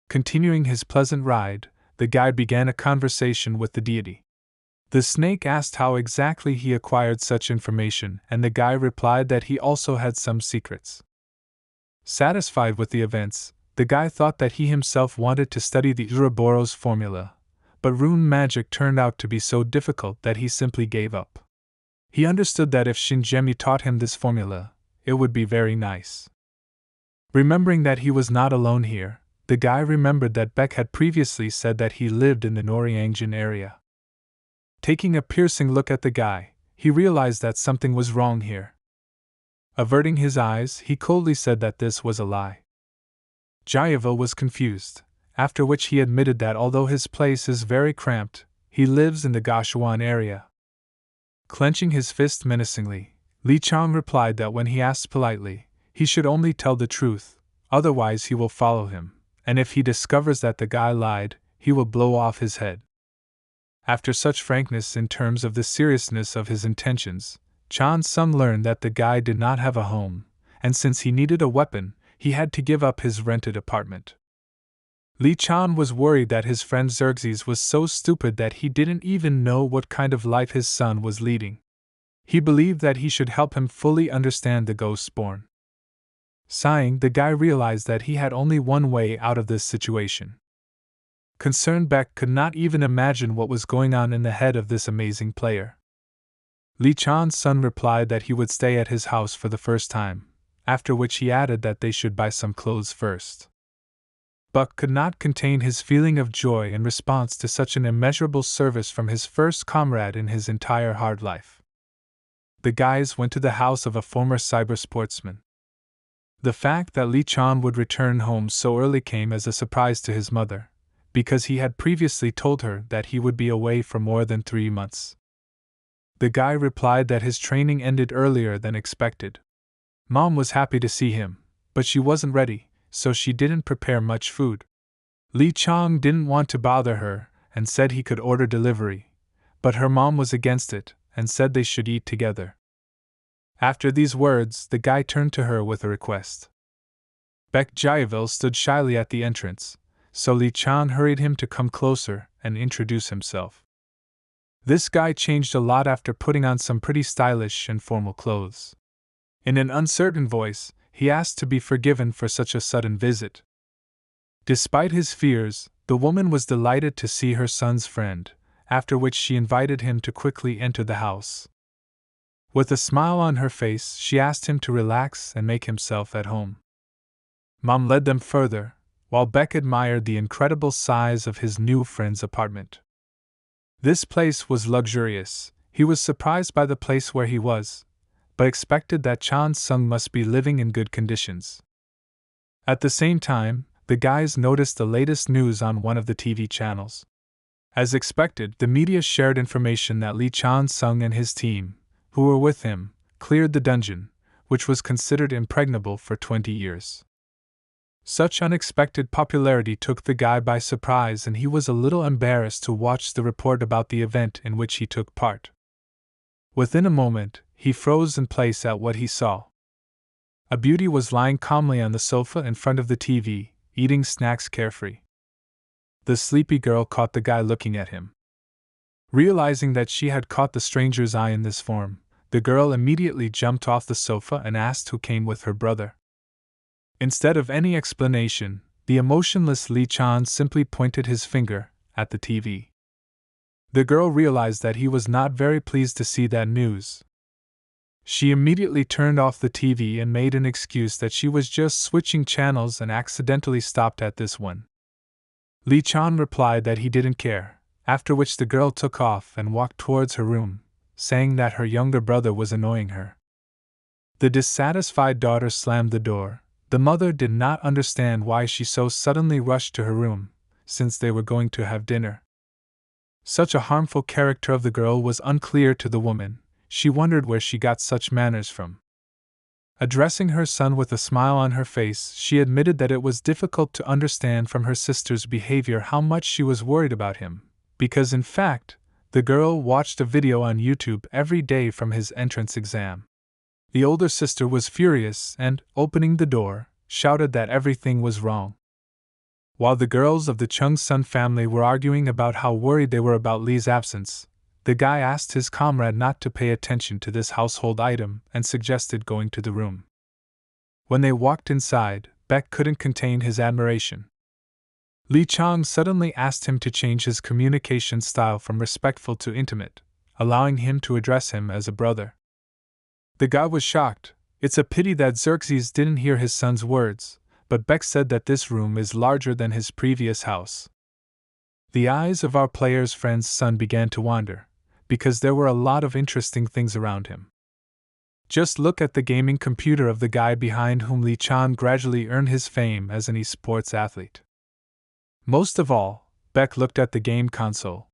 Continuing his pleasant ride, the guy began a conversation with the deity. The snake asked how exactly he acquired such information, and the guy replied that he also had some secrets. Satisfied with the events, the guy thought that he himself wanted to study the Ouroboros formula, but rune magic turned out to be so difficult that he simply gave up. He understood that if Shinjemi taught him this formula, it would be very nice. Remembering that he was not alone here, the guy remembered that Beck had previously said that he lived in the Noriangjin area. Taking a piercing look at the guy, he realized that something was wrong here. Averting his eyes, he coldly said that this was a lie. Jayavel was confused, after which he admitted that although his place is very cramped, he lives in the Gashuan area. Clenching his fist menacingly, Li Chang replied that when he asked politely, he should only tell the truth, otherwise he will follow him, and if he discovers that the guy lied, he will blow off his head. After such frankness in terms of the seriousness of his intentions, Chan Sung learned that the guy did not have a home, and since he needed a weapon, he had to give up his rented apartment. Li Chan was worried that his friend Xerxes was so stupid that he didn't even know what kind of life his son was leading. He believed that he should help him fully understand the ghosts born. Sighing, the guy realized that he had only one way out of this situation. Concerned, Beck could not even imagine what was going on in the head of this amazing player. Li Chan's son replied that he would stay at his house for the first time, after which he added that they should buy some clothes first. Buck could not contain his feeling of joy in response to such an immeasurable service from his first comrade in his entire hard life. The guys went to the house of a former cyber sportsman. The fact that Li Chan would return home so early came as a surprise to his mother, because he had previously told her that he would be away for more than 3 months. The guy replied that his training ended earlier than expected. Mom was happy to see him, but she wasn't ready, so she didn't prepare much food. Li Chang didn't want to bother her and said he could order delivery, but her mom was against it and said they should eat together. After these words, the guy turned to her with a request. Beck Jayavel stood shyly at the entrance, so Li Chan hurried him to come closer and introduce himself. This guy changed a lot after putting on some pretty stylish and formal clothes. In an uncertain voice, he asked to be forgiven for such a sudden visit. Despite his fears, the woman was delighted to see her son's friend, after which she invited him to quickly enter the house. With a smile on her face, she asked him to relax and make himself at home. Mom led them further, while Beck admired the incredible size of his new friend's apartment. This place was luxurious. He was surprised by the place where he was, but expected that Chan Sung must be living in good conditions. At the same time, the guys noticed the latest news on one of the TV channels. As expected, the media shared information that Li Chan Sung and his team, who were with him, cleared the dungeon, which was considered impregnable for 20 years. Such unexpected popularity took the guy by surprise, and he was a little embarrassed to watch the report about the event in which he took part. Within a moment, he froze in place at what he saw. A beauty was lying calmly on the sofa in front of the TV, eating snacks carefree. The sleepy girl caught the guy looking at him. Realizing that she had caught the stranger's eye in this form, the girl immediately jumped off the sofa and asked who came with her brother. Instead of any explanation, the emotionless Li Chan simply pointed his finger at the TV. The girl realized that he was not very pleased to see that news. She immediately turned off the TV and made an excuse that she was just switching channels and accidentally stopped at this one. Li Chan replied that he didn't care, after which the girl took off and walked towards her room, saying that her younger brother was annoying her. The dissatisfied daughter slammed the door. The mother did not understand why she so suddenly rushed to her room, since they were going to have dinner. Such a harmful character of the girl was unclear to the woman. She wondered where she got such manners from. Addressing her son with a smile on her face, she admitted that it was difficult to understand from her sister's behavior how much she was worried about him, because in fact, the girl watched a video on YouTube every day from his entrance exam. The older sister was furious and, opening the door, shouted that everything was wrong. While the girls of the Chung Sun family were arguing about how worried they were about Lee's absence, the guy asked his comrade not to pay attention to this household item and suggested going to the room. When they walked inside, Beck couldn't contain his admiration. Lee Chang suddenly asked him to change his communication style from respectful to intimate, allowing him to address him as a brother. The guy was shocked. It's a pity that Xerxes didn't hear his son's words, but Beck said that this room is larger than his previous house. The eyes of our player's friend's son began to wander, because there were a lot of interesting things around him. Just look at the gaming computer of the guy behind whom Lee Chan gradually earned his fame as an esports athlete. Most of all, Beck looked at the game console.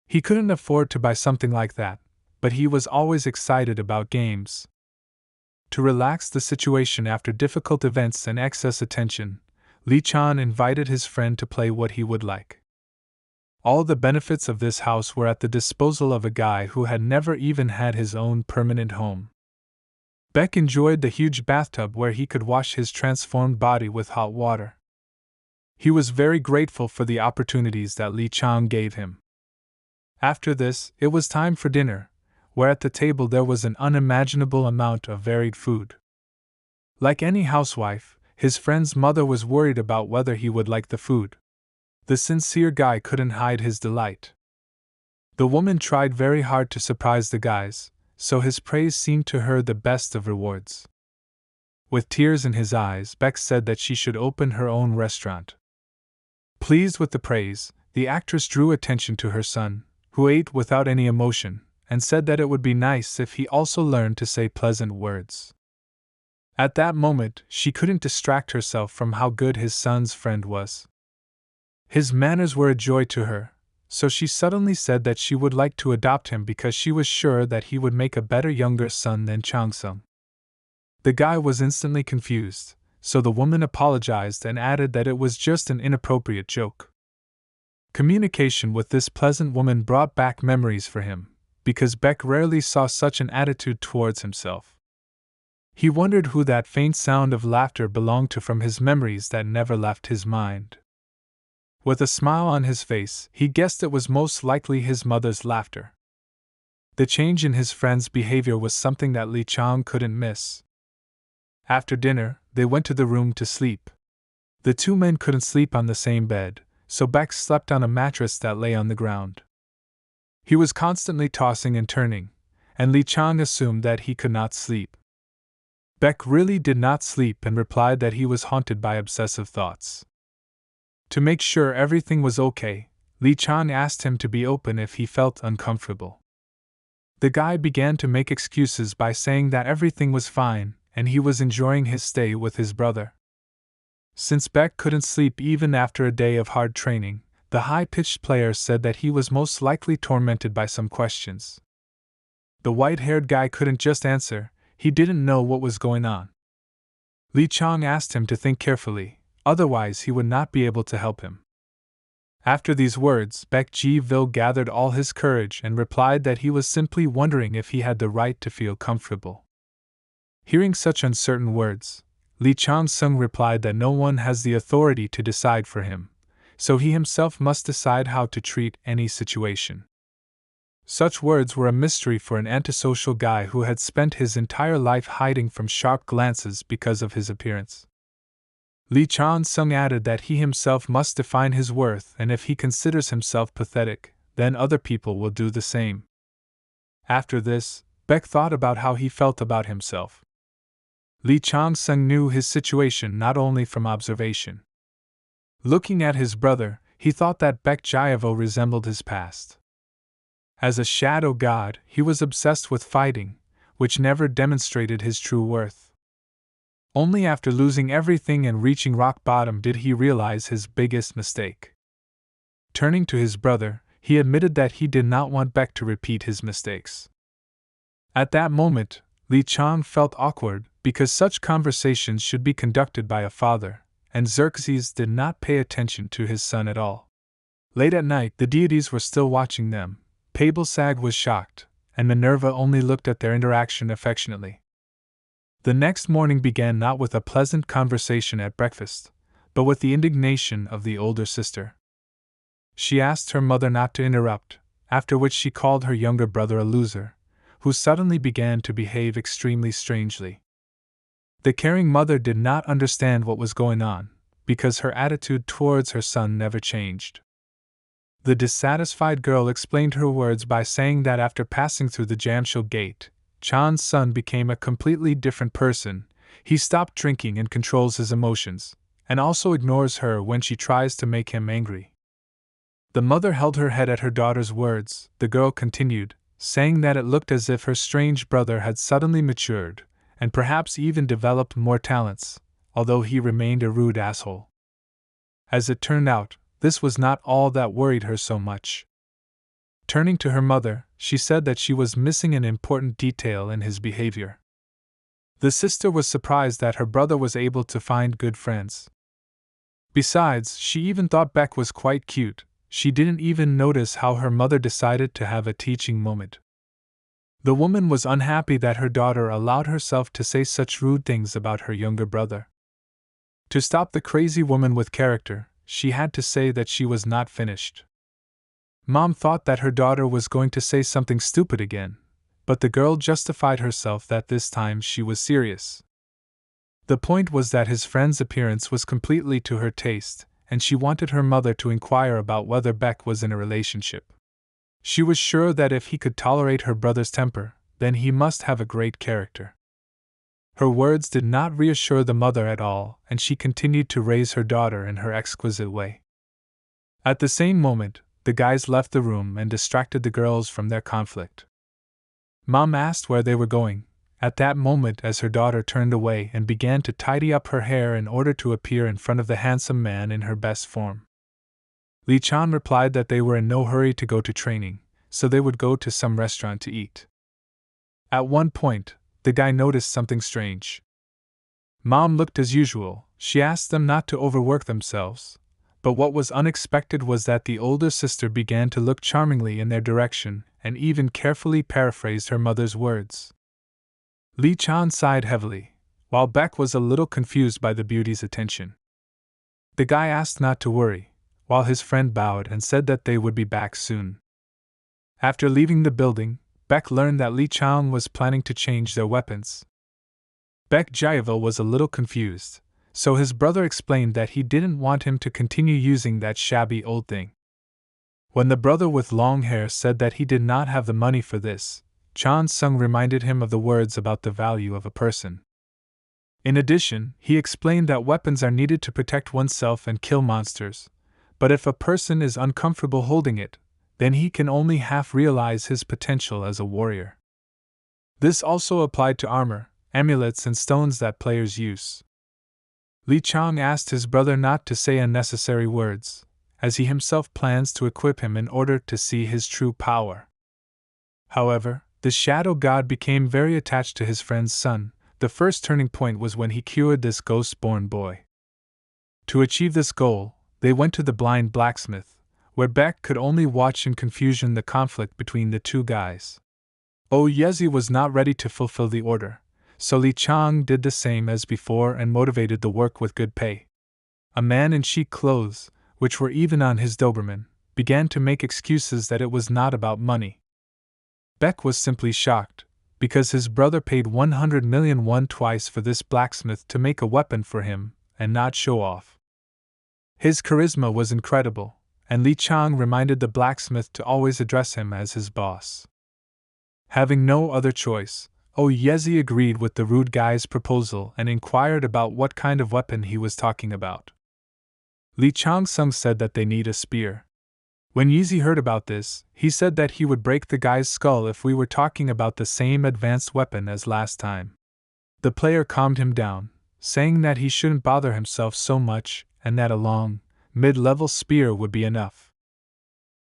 He couldn't afford to buy something like that, but he was always excited about games. To relax the situation after difficult events and excess attention, Lee Chan invited his friend to play what he would like. All the benefits of this house were at the disposal of a guy who had never even had his own permanent home. Beck enjoyed the huge bathtub where he could wash his transformed body with hot water. He was very grateful for the opportunities that Lee Chang gave him. After this, it was time for dinner, where at the table there was an unimaginable amount of varied food. Like any housewife, his friend's mother was worried about whether he would like the food. The sincere guy couldn't hide his delight. The woman tried very hard to surprise the guys, so his praise seemed to her the best of rewards. With tears in his eyes, Beck said that she should open her own restaurant. Pleased with the praise, the actress drew attention to her son, who ate without any emotion, and said that it would be nice if he also learned to say pleasant words. At that moment, she couldn't distract herself from how good his son's friend was. His manners were a joy to her, so she suddenly said that she would like to adopt him because she was sure that he would make a better younger son than Changsung. The guy was instantly confused, so the woman apologized and added that it was just an inappropriate joke. Communication with this pleasant woman brought back memories for him, because Beck rarely saw such an attitude towards himself. He wondered who that faint sound of laughter belonged to from his memories that never left his mind. With a smile on his face, he guessed it was most likely his mother's laughter. The change in his friend's behavior was something that Lee Chang couldn't miss. After dinner, they went to the room to sleep. The two men couldn't sleep on the same bed, so Beck slept on a mattress that lay on the ground. He was constantly tossing and turning, and Lee Chang assumed that he could not sleep. Beck really did not sleep and replied that he was haunted by obsessive thoughts. To make sure everything was okay, Lee Chang asked him to be open if he felt uncomfortable. The guy began to make excuses by saying that everything was fine and he was enjoying his stay with his brother. Since Beck couldn't sleep even after a day of hard training, the high-pitched player said that he was most likely tormented by some questions. The white-haired guy couldn't just answer, he didn't know what was going on. Lee Chang asked him to think carefully, otherwise he would not be able to help him. After these words, Beck Ji-vil gathered all his courage and replied that he was simply wondering if he had the right to feel comfortable. Hearing such uncertain words, Lee Chang-sung replied that no one has the authority to decide for him, so he himself must decide how to treat any situation. Such words were a mystery for an antisocial guy who had spent his entire life hiding from sharp glances because of his appearance. Lee Chang-sung added that he himself must define his worth, and if he considers himself pathetic, then other people will do the same. After this, Beck thought about how he felt about himself. Lee Chang-sung knew his situation not only from observation. Looking at his brother, he thought that Beck Ji-vil resembled his past. As a shadow god, he was obsessed with fighting, which never demonstrated his true worth. Only after losing everything and reaching rock bottom did he realize his biggest mistake. Turning to his brother, he admitted that he did not want Beck to repeat his mistakes. At that moment, Lee Chang felt awkward because such conversations should be conducted by a father, and Xerxes did not pay attention to his son at all. Late at night, the deities were still watching them. Pabelsag was shocked, and Minerva only looked at their interaction affectionately. The next morning began not with a pleasant conversation at breakfast, but with the indignation of the older sister. She asked her mother not to interrupt, after which she called her younger brother a loser, who suddenly began to behave extremely strangely. The caring mother did not understand what was going on, because her attitude towards her son never changed. The dissatisfied girl explained her words by saying that after passing through the Jamshil gate, Chan's son became a completely different person. He stopped drinking and controls his emotions, and also ignores her when she tries to make him angry. The mother held her head at her daughter's words. The girl continued, saying that it looked as if her strange brother had suddenly matured, and perhaps even developed more talents, although he remained a rude asshole. As it turned out, this was not all that worried her so much. Turning to her mother, she said that she was missing an important detail in his behavior. The sister was surprised that her brother was able to find good friends. Besides, she even thought Beck was quite cute. She didn't even notice how her mother decided to have a teaching moment. The woman was unhappy that her daughter allowed herself to say such rude things about her younger brother. To stop the crazy woman with character, she had to say that she was not finished. Mom thought that her daughter was going to say something stupid again, but the girl justified herself that this time she was serious. The point was that his friend's appearance was completely to her taste, and she wanted her mother to inquire about whether Beck was in a relationship. She was sure that if he could tolerate her brother's temper, then he must have a great character. Her words did not reassure the mother at all, and she continued to raise her daughter in her exquisite way. At the same moment, the guys left the room and distracted the girls from their conflict. Mom asked where they were going, at that moment as her daughter turned away and began to tidy up her hair in order to appear in front of the handsome man in her best form. Li Chan replied that they were in no hurry to go to training, so they would go to some restaurant to eat. At one point, the guy noticed something strange. Mom looked as usual. She asked them not to overwork themselves, but what was unexpected was that the older sister began to look charmingly in their direction and even carefully paraphrased her mother's words. Li Chan sighed heavily, while Beck was a little confused by the beauty's attention. The guy asked not to worry, while his friend bowed and said that they would be back soon. After leaving the building, Beck learned that Li Chan was planning to change their weapons. Beck Jaiva was a little confused, so his brother explained that he didn't want him to continue using that shabby old thing. When the brother with long hair said that he did not have the money for this, Chan Sung reminded him of the words about the value of a person. In addition, he explained that weapons are needed to protect oneself and kill monsters, but if a person is uncomfortable holding it, then he can only half realize his potential as a warrior. This also applied to armor, amulets, and stones that players use. Li Chang asked his brother not to say unnecessary words, as he himself plans to equip him in order to see his true power. However, the shadow god became very attached to his friend's son. The first turning point was when he cured this ghost-born boy. To achieve this goal, they went to the blind blacksmith, where Beck could only watch in confusion the conflict between the two guys. Yezi was not ready to fulfill the order, so Li Chang did the same as before and motivated the work with good pay. A man in chic clothes, which were even on his Doberman, began to make excuses that it was not about money. Beck was simply shocked, because his brother paid 100 million won twice for this blacksmith to make a weapon for him, and not show off. His charisma was incredible, and Li Chang reminded the blacksmith to always address him as his boss. Having no other choice, Yezi agreed with the rude guy's proposal and inquired about what kind of weapon he was talking about. Li Chang Sung said that they need a spear. When Yezi heard about this, he said that he would break the guy's skull if we were talking about the same advanced weapon as last time. The player calmed him down, saying that he shouldn't bother himself so much and that a long, mid-level spear would be enough.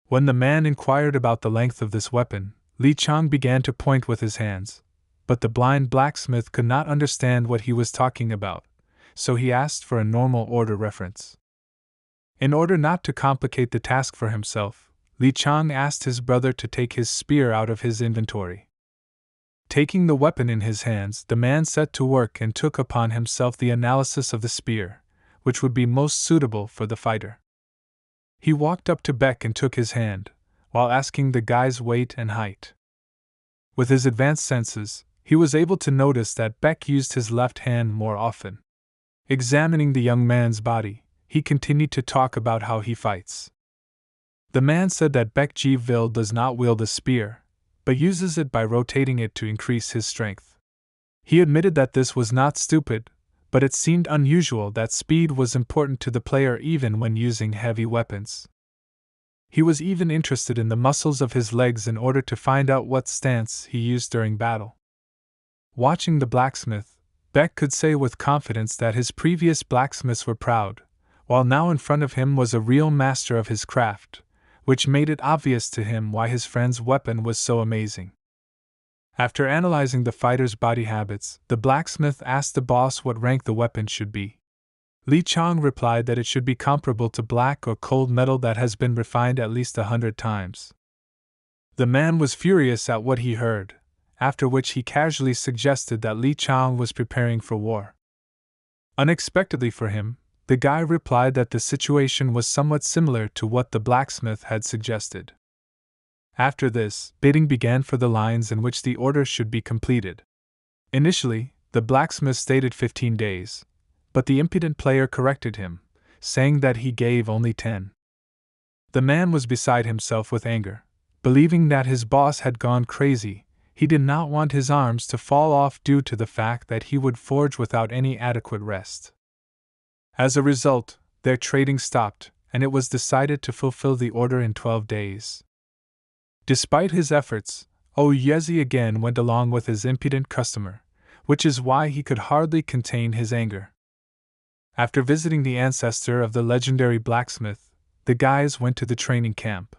When the man inquired about the length of this weapon, Li Chang began to point with his hands, but the blind blacksmith could not understand what he was talking about, so he asked for a normal order reference. In order not to complicate the task for himself, Li Chang asked his brother to take his spear out of his inventory. Taking the weapon in his hands, the man set to work and took upon himself the analysis of the spear, which would be most suitable for the fighter. He walked up to Beck and took his hand, while asking the guy's weight and height. With his advanced senses, he was able to notice that Beck used his left hand more often. Examining the young man's body, he continued to talk about how he fights. The man said that Beck Ji-vil does not wield a spear, but uses it by rotating it to increase his strength. He admitted that this was not stupid, but it seemed unusual that speed was important to the player even when using heavy weapons. He was even interested in the muscles of his legs in order to find out what stance he used during battle. Watching the blacksmith, Beck could say with confidence that his previous blacksmiths were proud, while now in front of him was a real master of his craft, which made it obvious to him why his friend's weapon was so amazing. After analyzing the fighter's body habits, the blacksmith asked the boss what rank the weapon should be. Li Chang replied that it should be comparable to black or cold metal that has been refined at least 100 times. The man was furious at what he heard, after which he casually suggested that Li Chang was preparing for war. Unexpectedly for him, the guy replied that the situation was somewhat similar to what the blacksmith had suggested. After this, bidding began for the lines in which the order should be completed. Initially, the blacksmith stated 15 days, but the impudent player corrected him, saying that he gave only 10. The man was beside himself with anger. Believing that his boss had gone crazy, he did not want his arms to fall off due to the fact that he would forge without any adequate rest. As a result, their trading stopped, and it was decided to fulfill the order in 12 days. Despite his efforts, Oyezi again went along with his impudent customer, which is why he could hardly contain his anger. After visiting the ancestor of the legendary blacksmith, the guys went to the training camp.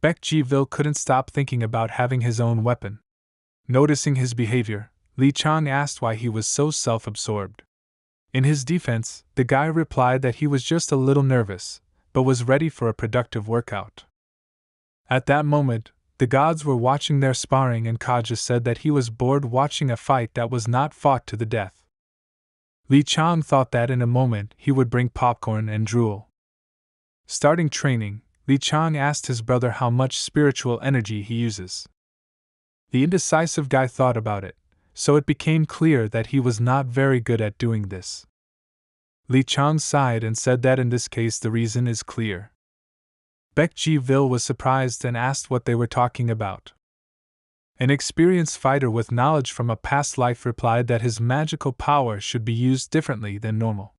Beck Ji-vil couldn't stop thinking about having his own weapon. Noticing his behavior, Li Chang asked why he was so self-absorbed. In his defense, the guy replied that he was just a little nervous, but was ready for a productive workout. At that moment, the gods were watching their sparring and Kaja said that he was bored watching a fight that was not fought to the death. Li Chang thought that in a moment he would bring popcorn and drool. Starting training, Li Chang asked his brother how much spiritual energy he uses. The indecisive guy thought about it, so it became clear that he was not very good at doing this. Li Chang sighed and said that in this case the reason is clear. Beck Ji-vil was surprised and asked what they were talking about. An experienced fighter with knowledge from a past life replied that his magical power should be used differently than normal.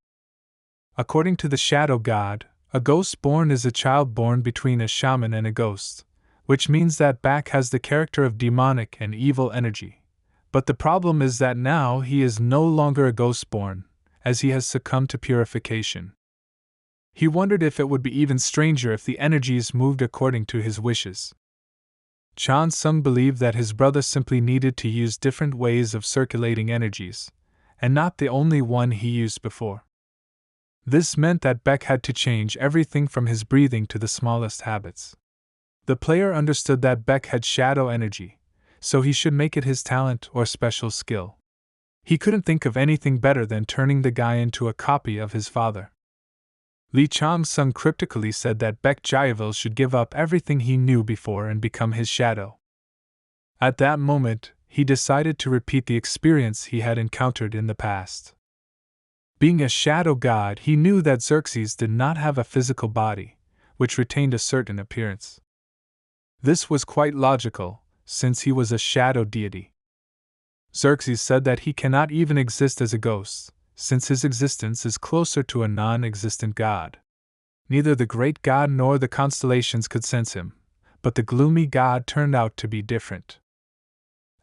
According to the shadow god, a ghost born is a child born between a shaman and a ghost, which means that Beck has the character of demonic and evil energy. But the problem is that now he is no longer a ghost born, as he has succumbed to purification. He wondered if it would be even stranger if the energies moved according to his wishes. Chan Sung believed that his brother simply needed to use different ways of circulating energies, and not the only one he used before. This meant that Beck had to change everything from his breathing to the smallest habits. The player understood that Beck had shadow energy, so he should make it his talent or special skill. He couldn't think of anything better than turning the guy into a copy of his father. Li Chang Sung cryptically said that Beck Ji-vil should give up everything he knew before and become his shadow. At that moment, he decided to repeat the experience he had encountered in the past. Being a shadow god, he knew that Xerxes did not have a physical body, which retained a certain appearance. This was quite logical, since he was a shadow deity. Xerxes said that he cannot even exist as a ghost, since his existence is closer to a non-existent god. Neither the great god nor the constellations could sense him, but the gloomy god turned out to be different.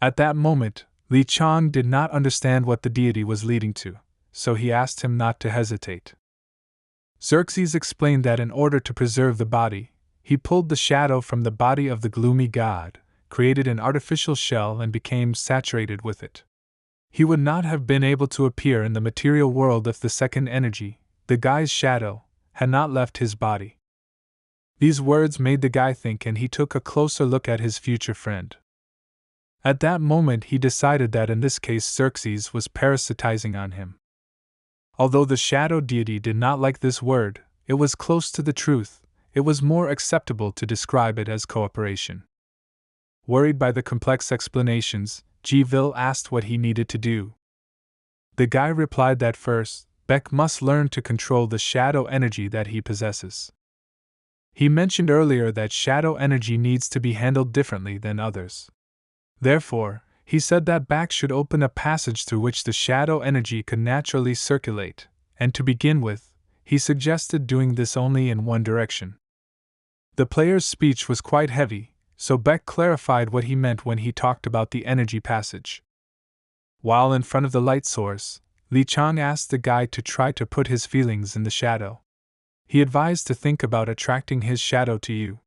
At that moment, Li Chang did not understand what the deity was leading to, so he asked him not to hesitate. Xerxes explained that in order to preserve the body, he pulled the shadow from the body of the gloomy god, created an artificial shell and became saturated with it. He would not have been able to appear in the material world if the second energy, the guy's shadow, had not left his body. These words made the guy think, and he took a closer look at his future friend. At that moment he decided that in this case Xerxes was parasitizing on him. Although the shadow deity did not like this word, it was close to the truth. It was more acceptable to describe it as cooperation. Worried by the complex explanations, Jivil asked what he needed to do. The guy replied that first, Beck must learn to control the shadow energy that he possesses. He mentioned earlier that shadow energy needs to be handled differently than others. Therefore, he said that Beck should open a passage through which the shadow energy could naturally circulate, and to begin with, he suggested doing this only in one direction. The player's speech was quite heavy, so Beck clarified what he meant when he talked about the energy passage. While in front of the light source, Li Chang asked the guy to try to put his feelings in the shadow. He advised to think about attracting his shadow to you.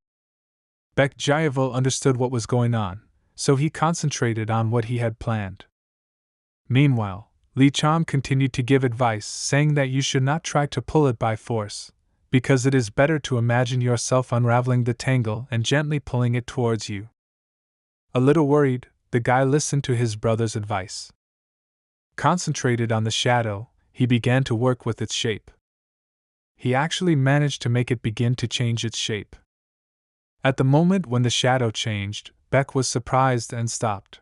Beck Jayavul understood what was going on, so he concentrated on what he had planned. Meanwhile, Li Chang continued to give advice, saying that you should not try to pull it by force, because it is better to imagine yourself unraveling the tangle and gently pulling it towards you. A little worried, the guy listened to his brother's advice. Concentrated on the shadow, he began to work with its shape. He actually managed to make it begin to change its shape. At the moment when the shadow changed, Beck was surprised and stopped.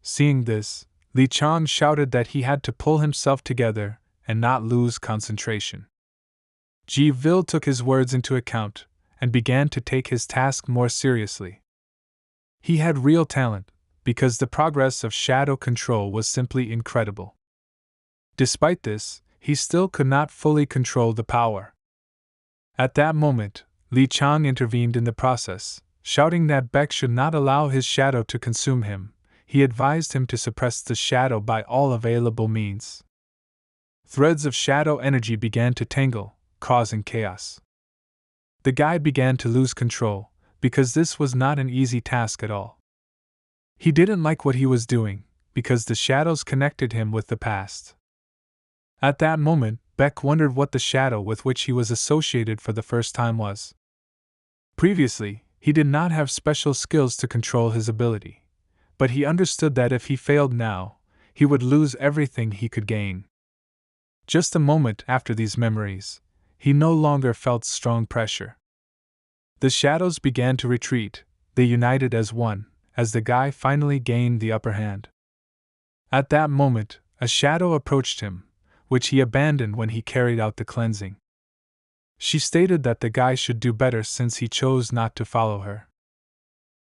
Seeing this, Li Chang shouted that he had to pull himself together and not lose concentration. Ji Vil took his words into account and began to take his task more seriously. He had real talent, because the progress of shadow control was simply incredible. Despite this, he still could not fully control the power. At that moment, Li Chang intervened in the process, shouting that Beck should not allow his shadow to consume him. He advised him to suppress the shadow by all available means. Threads of shadow energy began to tangle, causing chaos. The guy began to lose control, because this was not an easy task at all. He didn't like what he was doing, because the shadows connected him with the past. At that moment, Beck wondered what the shadow with which he was associated for the first time was. Previously, he did not have special skills to control his ability, but he understood that if he failed now, he would lose everything he could gain. Just a moment after these memories, he no longer felt strong pressure. The shadows began to retreat, they united as one, as the guy finally gained the upper hand. At that moment, a shadow approached him, which he abandoned when he carried out the cleansing. She stated that the guy should do better since he chose not to follow her.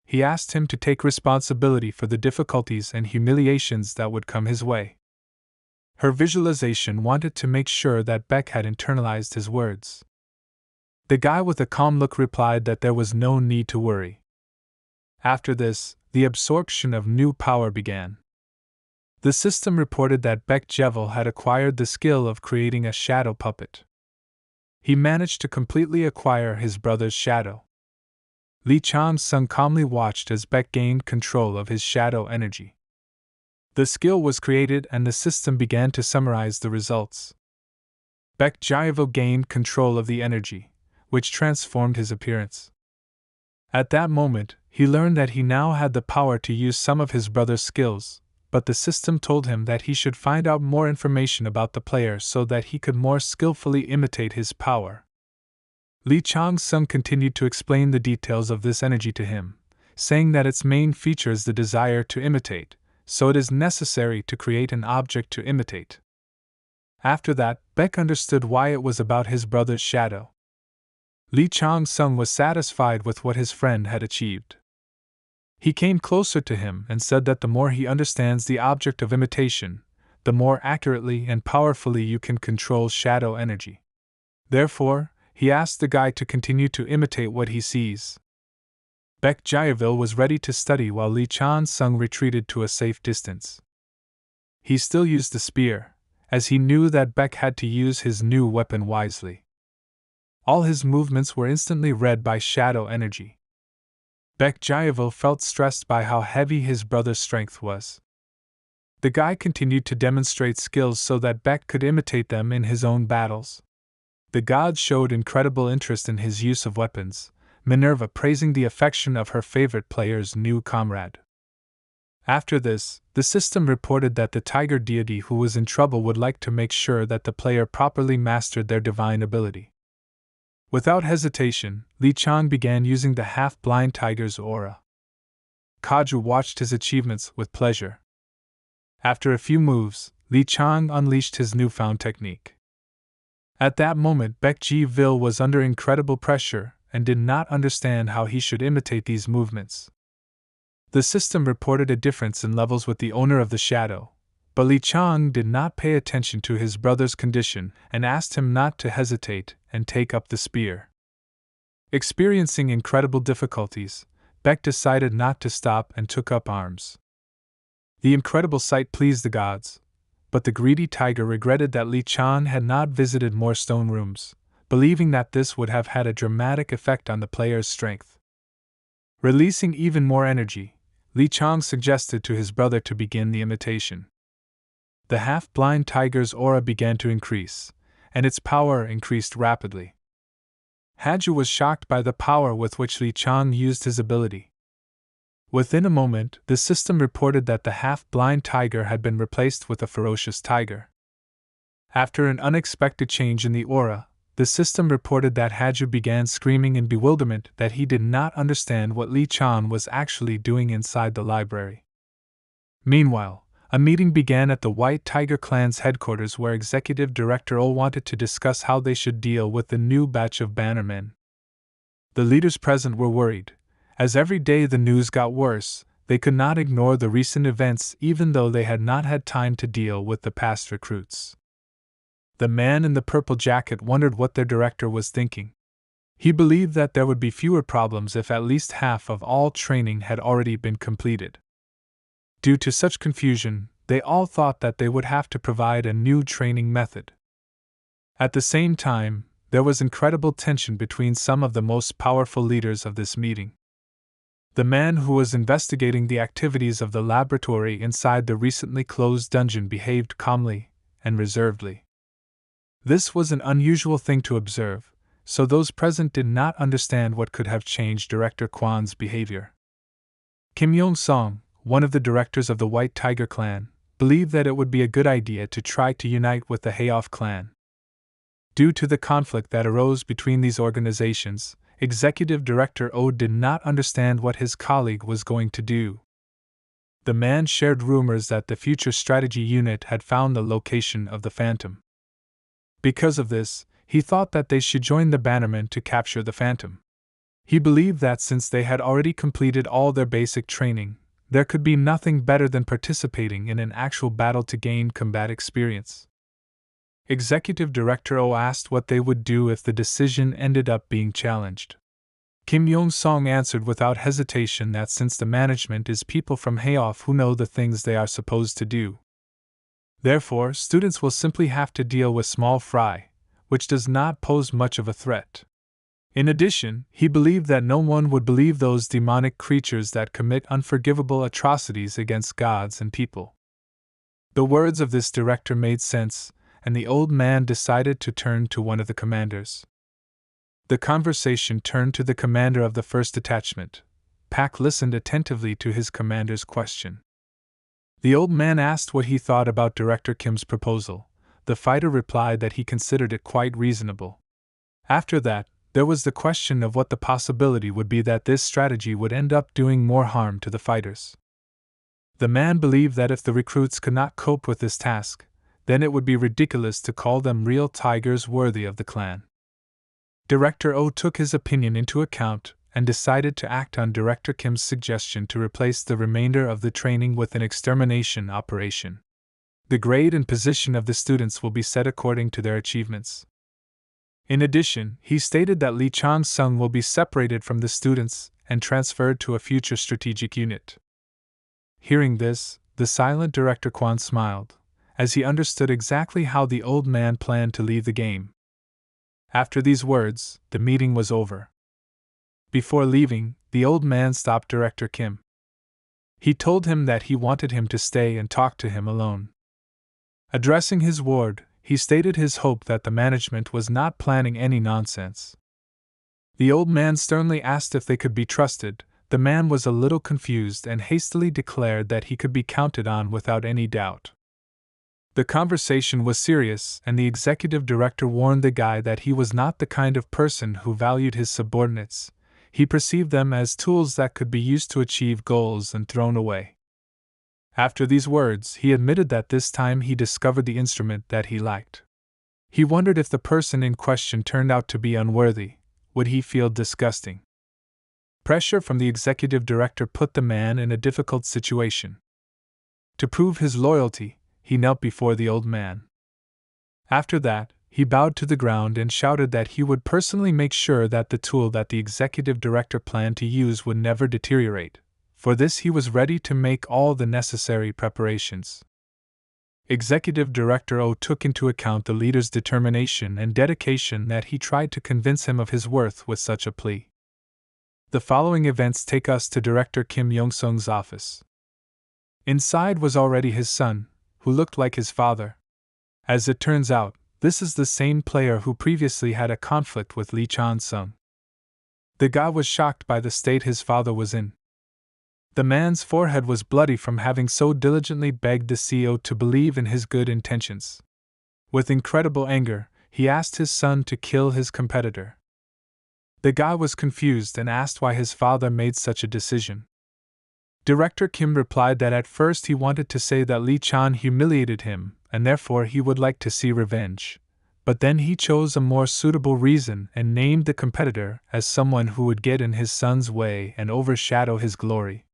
He asked him to take responsibility for the difficulties and humiliations that would come his way. Her visualization wanted to make sure that Beck had internalized his words. The guy with a calm look replied that there was no need to worry. After this, the absorption of new power began. The system reported that Beck Jevel had acquired the skill of creating a shadow puppet. He managed to completely acquire his brother's shadow. Li Chang-sung calmly watched as Beck gained control of his shadow energy. The skill was created and the system began to summarize the results. Beck Jevel gained control of the energy, which transformed his appearance. At that moment, he learned that he now had the power to use some of his brother's skills, but the system told him that he should find out more information about the player so that he could more skillfully imitate his power. Li Chang-sung continued to explain the details of this energy to him, saying that its main feature is the desire to imitate, so it is necessary to create an object to imitate. After that, Beck understood why it was about his brother's shadow. Li Chang-sung was satisfied with what his friend had achieved. He came closer to him and said that the more he understands the object of imitation, the more accurately and powerfully you can control shadow energy. Therefore, he asked the guy to continue to imitate what he sees. Beck Jayavil was ready to study while Li Chang-sung retreated to a safe distance. He still used the spear, as he knew that Beck had to use his new weapon wisely. All his movements were instantly read by shadow energy. Beck Jayavil felt stressed by how heavy his brother's strength was. The guy continued to demonstrate skills so that Beck could imitate them in his own battles. The gods showed incredible interest in his use of weapons, Minerva praising the affection of her favorite player's new comrade. After this, the system reported that the tiger deity who was in trouble would like to make sure that the player properly mastered their divine ability. Without hesitation, Li Chang began using the half-blind tiger's aura. Kaju watched his achievements with pleasure. After a few moves, Li Chang unleashed his newfound technique. At that moment, Baek Ji-vil was under incredible pressure and did not understand how he should imitate these movements. The system reported a difference in levels with the owner of the shadow, but Li Chang did not pay attention to his brother's condition and asked him not to hesitate and take up the spear. Experiencing incredible difficulties, Baek decided not to stop and took up arms. The incredible sight pleased the gods, but the greedy tiger regretted that Li Chang had not visited more stone rooms, believing that this would have had a dramatic effect on the player's strength. Releasing even more energy, Li Chang suggested to his brother to begin the imitation. The half-blind tiger's aura began to increase, and its power increased rapidly. Haju was shocked by the power with which Li Chang used his ability. Within a moment, the system reported that the half-blind tiger had been replaced with a ferocious tiger. After an unexpected change in the aura, the system reported that Haju began screaming in bewilderment that he did not understand what Li Chang was actually doing inside the library. Meanwhile, a meeting began at the White Tiger Clan's headquarters where Executive Director Oh wanted to discuss how they should deal with the new batch of bannermen. The leaders present were worried. As every day the news got worse, they could not ignore the recent events even though they had not had time to deal with the past recruits. The man in the purple jacket wondered what their director was thinking. He believed that there would be fewer problems if at least half of all training had already been completed. Due to such confusion, they all thought that they would have to provide a new training method. At the same time, there was incredible tension between some of the most powerful leaders of this meeting. The man who was investigating the activities of the laboratory inside the recently closed dungeon behaved calmly and reservedly. This was an unusual thing to observe, so those present did not understand what could have changed Director Kwan's behavior. Kim Yong-song, one of the directors of the White Tiger Clan, believed that it would be a good idea to try to unite with the Hayoff clan. Due to the conflict that arose between these organizations, Executive Director Oh did not understand what his colleague was going to do. The man shared rumors that the Future Strategy Unit had found the location of the Phantom. Because of this, he thought that they should join the Bannermen to capture the Phantom. He believed that since they had already completed all their basic training, there could be nothing better than participating in an actual battle to gain combat experience. Executive Director Oh asked what they would do if the decision ended up being challenged. Kim Yong-song answered without hesitation that since the management is people from Hayoff who know the things they are supposed to do, therefore students will simply have to deal with small fry, which does not pose much of a threat. In addition, he believed that no one would believe those demonic creatures that commit unforgivable atrocities against gods and people. The words of this director made sense, and the old man decided to turn to one of the commanders. The conversation turned to the commander of the first detachment. Pak listened attentively to his commander's question. The old man asked what he thought about Director Kim's proposal. The fighter replied that he considered it quite reasonable. After that, there was the question of what the possibility would be that this strategy would end up doing more harm to the fighters. The man believed that if the recruits could not cope with this task, then it would be ridiculous to call them real tigers worthy of the clan. Director Oh took his opinion into account and decided to act on Director Kim's suggestion to replace the remainder of the training with an extermination operation. The grade and position of the students will be set according to their achievements. In addition, he stated that Li Chang-sung will be separated from the students and transferred to a future strategic unit. Hearing this, the silent Director Kwan smiled, as he understood exactly how the old man planned to leave the game. After these words, the meeting was over. Before leaving, the old man stopped Director Kim. He told him that he wanted him to stay and talk to him alone. Addressing his ward, he stated his hope that the management was not planning any nonsense. The old man sternly asked if they could be trusted. the man was a little confused and hastily declared that he could be counted on without any doubt. The conversation was serious, and the executive director warned the guy that he was not the kind of person who valued his subordinates. He perceived them as tools that could be used to achieve goals and thrown away. After these words, he admitted that this time he discovered the instrument that he liked. He wondered if the person in question turned out to be unworthy, would he feel disgusting? Pressure from the executive director put the man in a difficult situation. To prove his loyalty, he knelt before the old man. After that, he bowed to the ground and shouted that he would personally make sure that the tool that the executive director planned to use would never deteriorate. For this he was ready to make all the necessary preparations. Executive Director O took into account the leader's determination and dedication that he tried to convince him of his worth with such a plea. The following events take us to Director Kim Yong-sung's office. Inside was already his son, who looked like his father. As it turns out, this is the same player who previously had a conflict with Lee Chan-sung. The guy was shocked by the state his father was in. The man's forehead was bloody from having so diligently begged the CEO to believe in his good intentions. With incredible anger, he asked his son to kill his competitor. The guy was confused and asked why his father made such a decision. Director Kim replied that at first he wanted to say that Lee Chan humiliated him, and therefore he would like to see revenge. But then he chose a more suitable reason and named the competitor as someone who would get in his son's way and overshadow his glory.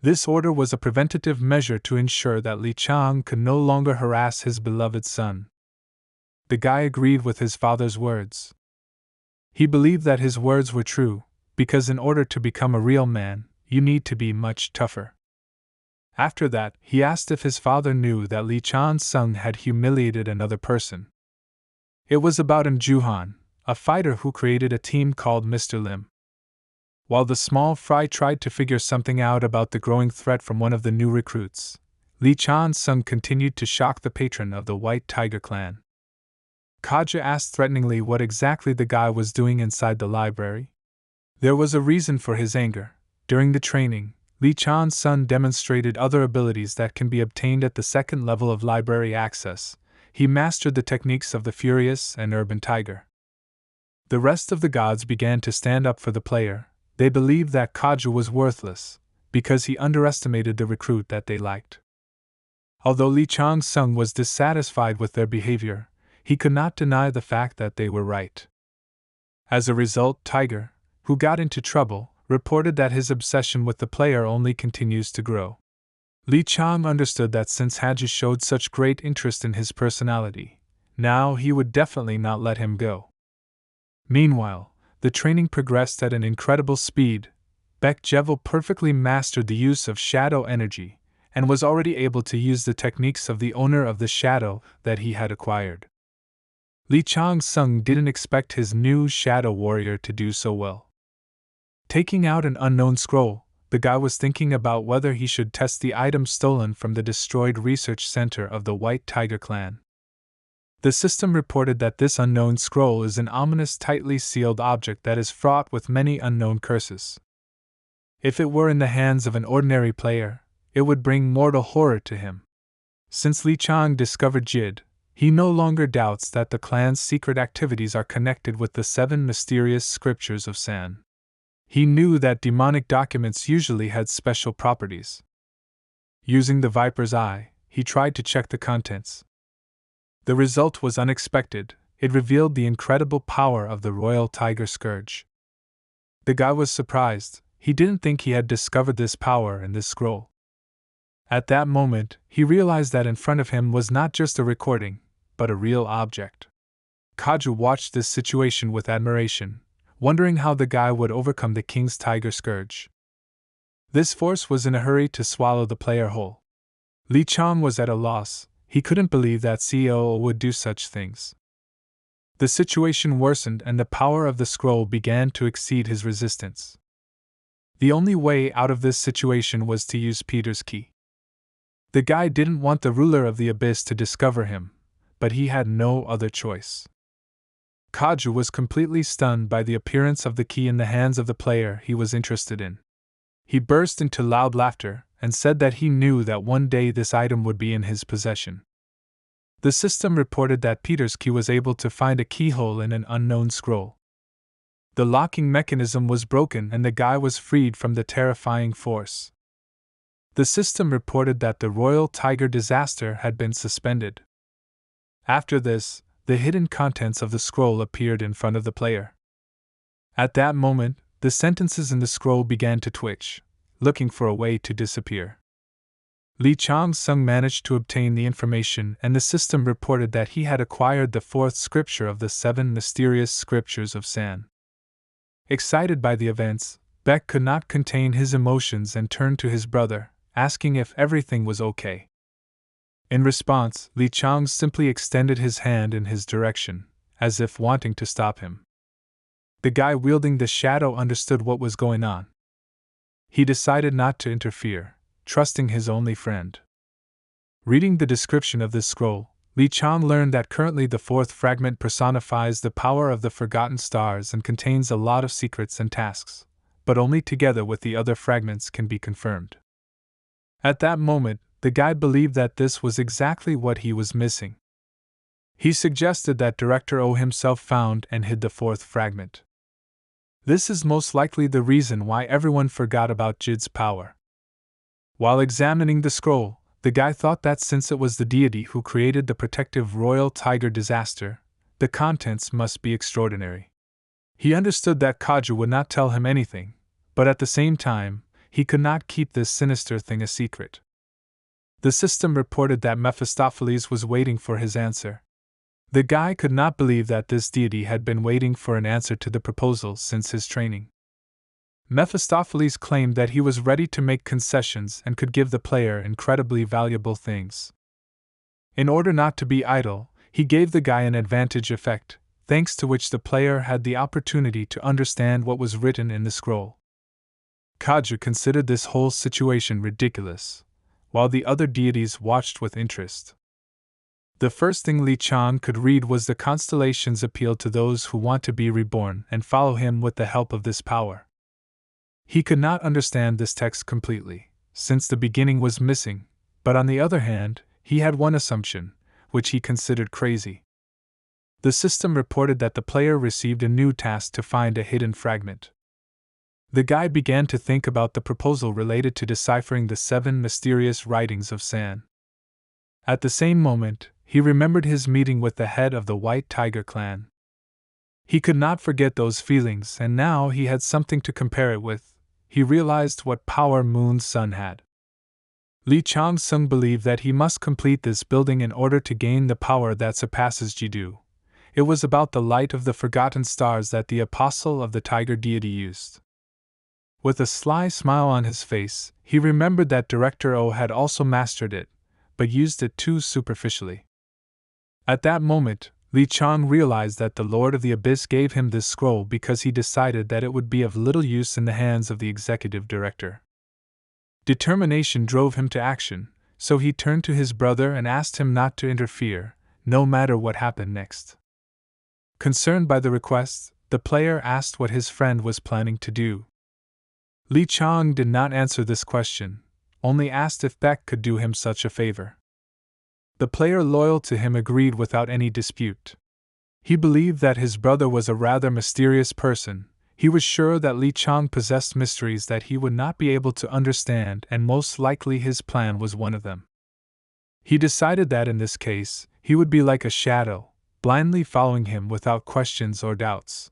This order was a preventative measure to ensure that Lee Chang could no longer harass his beloved son. The guy agreed with his father's words. He believed that his words were true, because in order to become a real man, you need to be much tougher. After that, he asked if his father knew that Lee Chan-sung had humiliated another person. It was about Im Ju-han, a fighter who created a team called Mr. Lim. While the small fry tried to figure something out about the growing threat from one of the new recruits, Lee Chan-sung continued to shock the patron of the White Tiger clan. Kaja asked threateningly what exactly the guy was doing inside the library. There was a reason for his anger. During the training, Lee Chan-sung demonstrated other abilities that can be obtained at the second level of library access. He mastered the techniques of the Furious and Urban Tiger. The rest of the gods began to stand up for the player. They believed that Kaja was worthless, because he underestimated the recruit that they liked. Although Lee Chang-sung was dissatisfied with their behavior, he could not deny the fact that they were right. As a result, Tiger, who got into trouble, reported that his obsession with the player only continues to grow. Lee Chang understood that since Haji showed such great interest in his personality, now he would definitely not let him go. Meanwhile, the training progressed at an incredible speed. Baek Jevel perfectly mastered the use of shadow energy, and was already able to use the techniques of the owner of the shadow that he had acquired. Lee Chang-sung didn't expect his new shadow warrior to do so well. Taking out an unknown scroll, the guy was thinking about whether he should test the item stolen from the destroyed research center of the White Tiger clan. The system reported that this unknown scroll is an ominous, tightly sealed object that is fraught with many unknown curses. If it were in the hands of an ordinary player, it would bring mortal horror to him. Since Lee Chang discovered Jid, he no longer doubts that the clan's secret activities are connected with the 7 mysterious scriptures of San. He knew that demonic documents usually had special properties. Using the Viper's Eye, he tried to check the contents. The result was unexpected. It revealed the incredible power of the Royal Tiger Scourge. The guy was surprised. He didn't think he had discovered this power in this scroll. At that moment, he realized that in front of him was not just a recording, but a real object. Kaju watched this situation with admiration, wondering how the guy would overcome the King's Tiger Scourge. This force was in a hurry to swallow the player whole. Lee Chang was at a loss. He couldn't believe that CEO would do such things. The situation worsened and the power of the scroll began to exceed his resistance. The only way out of this situation was to use Peter's key. The guy didn't want the ruler of the abyss to discover him, but he had no other choice. Kaju was completely stunned by the appearance of the key in the hands of the player he was interested in. He burst into loud laughter and said that he knew that one day this item would be in his possession. The system reported that Peter's key was able to find a keyhole in an unknown scroll. The locking mechanism was broken and the guy was freed from the terrifying force. The system reported that the Royal Tiger disaster had been suspended. After this, the hidden contents of the scroll appeared in front of the player. At that moment, the sentences in the scroll began to twitch, looking for a way to disappear. Lee Chang-sung managed to obtain the information, and the system reported that he had acquired the fourth scripture of the 7 mysterious scriptures of San. Excited by the events, Beck could not contain his emotions and turned to his brother, asking if everything was okay. In response, Lee Chang simply extended his hand in his direction, as if wanting to stop him. The guy wielding the shadow understood what was going on. He decided not to interfere, trusting his only friend. Reading the description of this scroll, Li Chang learned that currently the fourth fragment personifies the power of the forgotten stars and contains a lot of secrets and tasks, but only together with the other fragments can be confirmed. At that moment, the guide believed that this was exactly what he was missing. He suggested that Director O himself found and hid the fourth fragment. This is most likely the reason why everyone forgot about Jid's power. While examining the scroll, the guy thought that since it was the deity who created the protective Royal Tiger disaster, the contents must be extraordinary. He understood that Kaju would not tell him anything, but at the same time, he could not keep this sinister thing a secret. The system reported that Mephistopheles was waiting for his answer. The guy could not believe that this deity had been waiting for an answer to the proposal since his training. Mephistopheles claimed that he was ready to make concessions and could give the player incredibly valuable things. In order not to be idle, he gave the guy an advantage effect, thanks to which the player had the opportunity to understand what was written in the scroll. Kaju considered this whole situation ridiculous, while the other deities watched with interest. The first thing Li Chang could read was the constellations appeal to those who want to be reborn and follow him with the help of this power. He could not understand this text completely, since the beginning was missing, but on the other hand, he had one assumption, which he considered crazy. The system reported that the player received a new task to find a hidden fragment. The guy began to think about the proposal related to deciphering the 7 mysterious writings of San. At the same moment, he remembered his meeting with the head of the White Tiger clan. He could not forget those feelings, and now he had something to compare it with. He realized what power Moon's son had. Li Chang-sung believed that he must complete this building in order to gain the power that surpasses Jidu. It was about the light of the forgotten stars that the apostle of the tiger deity used. With a sly smile on his face, he remembered that Director O had also mastered it, but used it too superficially. At that moment, Li Chang realized that the Lord of the Abyss gave him this scroll because he decided that it would be of little use in the hands of the executive director. Determination drove him to action, so he turned to his brother and asked him not to interfere, no matter what happened next. Concerned by the request, the player asked what his friend was planning to do. Li Chang did not answer this question, only asked if Beck could do him such a favor. The player loyal to him agreed without any dispute. He believed that his brother was a rather mysterious person. He was sure that Li Chang possessed mysteries that he would not be able to understand, and most likely his plan was one of them. He decided that in this case, he would be like a shadow, blindly following him without questions or doubts.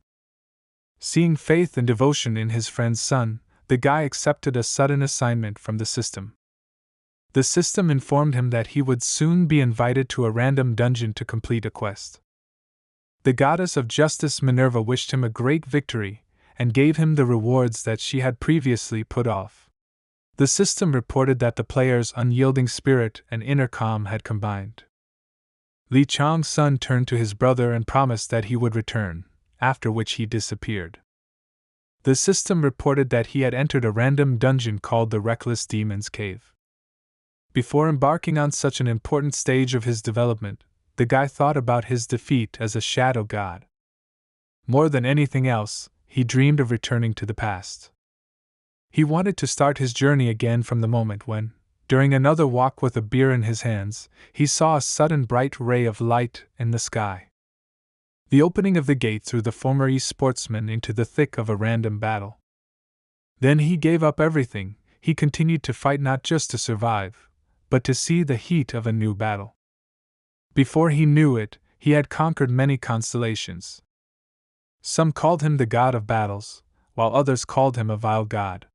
Seeing faith and devotion in his friend's son, the guy accepted a sudden assignment from the system. The system informed him that he would soon be invited to a random dungeon to complete a quest. The goddess of justice Minerva wished him a great victory, and gave him the rewards that she had previously put off. The system reported that the player's unyielding spirit and inner calm had combined. Li Chang's son turned to his brother and promised that he would return, after which he disappeared. The system reported that he had entered a random dungeon called the Reckless Demon's Cave. Before embarking on such an important stage of his development, the guy thought about his defeat as a shadow god. More than anything else, he dreamed of returning to the past. He wanted to start his journey again from the moment when, during another walk with a beer in his hands, he saw a sudden bright ray of light in the sky. The opening of the gate threw the former e-sportsman into the thick of a random battle. Then he gave up everything. He continued to fight not just to survive, but to see the heat of a new battle. Before he knew it, he had conquered many constellations. Some called him the god of battles, while others called him a vile god.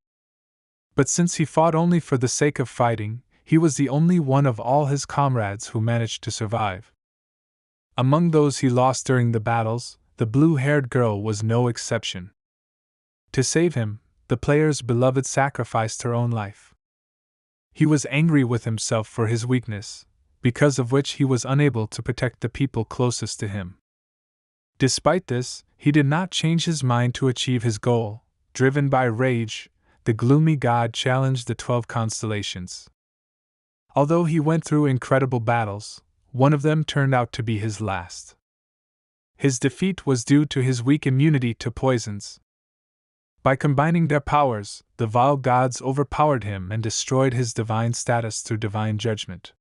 But since he fought only for the sake of fighting, he was the only one of all his comrades who managed to survive. Among those he lost during the battles, the blue-haired girl was no exception. To save him, the player's beloved sacrificed her own life. He was angry with himself for his weakness, because of which he was unable to protect the people closest to him. Despite this, he did not change his mind to achieve his goal. Driven by rage, the gloomy god challenged the 12 constellations. Although he went through incredible battles, one of them turned out to be his last. His defeat was due to his weak immunity to poisons. By combining their powers, the vile gods overpowered him and destroyed his divine status through divine judgment.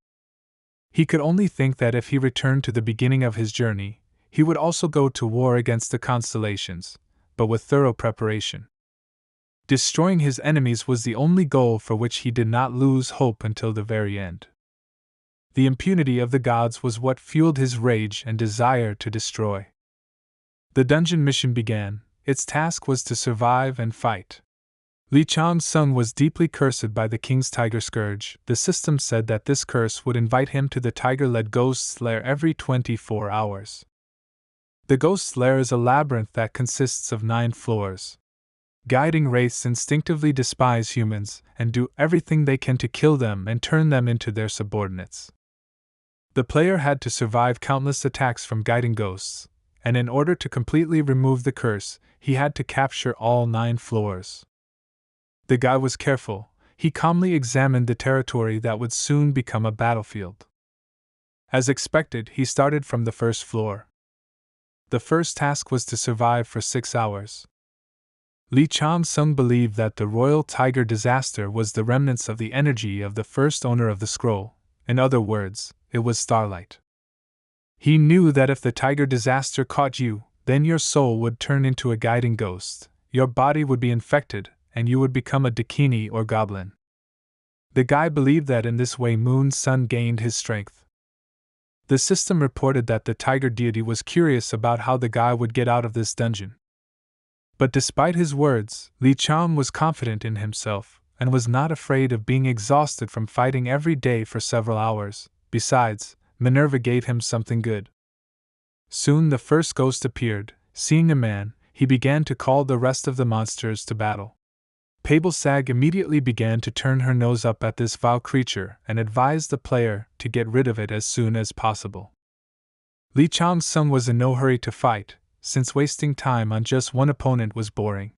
He could only think that if he returned to the beginning of his journey, he would also go to war against the constellations, but with thorough preparation. Destroying his enemies was the only goal for which he did not lose hope until the very end. The impunity of the gods was what fueled his rage and desire to destroy. The dungeon mission began. Its task was to survive and fight. Li Chang-sung was deeply cursed by the king's tiger scourge. The system said that this curse would invite him to the tiger-led ghost lair every 24 hours. The ghost lair is a labyrinth that consists of 9 floors. Guiding wraiths instinctively despise humans and do everything they can to kill them and turn them into their subordinates. The player had to survive countless attacks from guiding ghosts, and in order to completely remove the curse, he had to capture all 9 floors. The guy was careful. He calmly examined the territory that would soon become a battlefield. As expected, he started from the first floor. The first task was to survive for 6 hours. Li Chang-sung believed that the royal tiger disaster was the remnants of the energy of the first owner of the scroll. In other words, it was starlight. He knew that if the tiger disaster caught you, then your soul would turn into a guiding ghost, your body would be infected, and you would become a dakini or goblin. The guy believed that in this way Moon Sun gained his strength. The system reported that the tiger deity was curious about how the guy would get out of this dungeon. But despite his words, Li Chang was confident in himself, and was not afraid of being exhausted from fighting every day for several hours. Besides, Minerva gave him something good. Soon the first ghost appeared. Seeing a man, he began to call the rest of the monsters to battle. Pabel Sag immediately began to turn her nose up at this vile creature and advised the player to get rid of it as soon as possible. Li Chang-sung was in no hurry to fight, since wasting time on just one opponent was boring.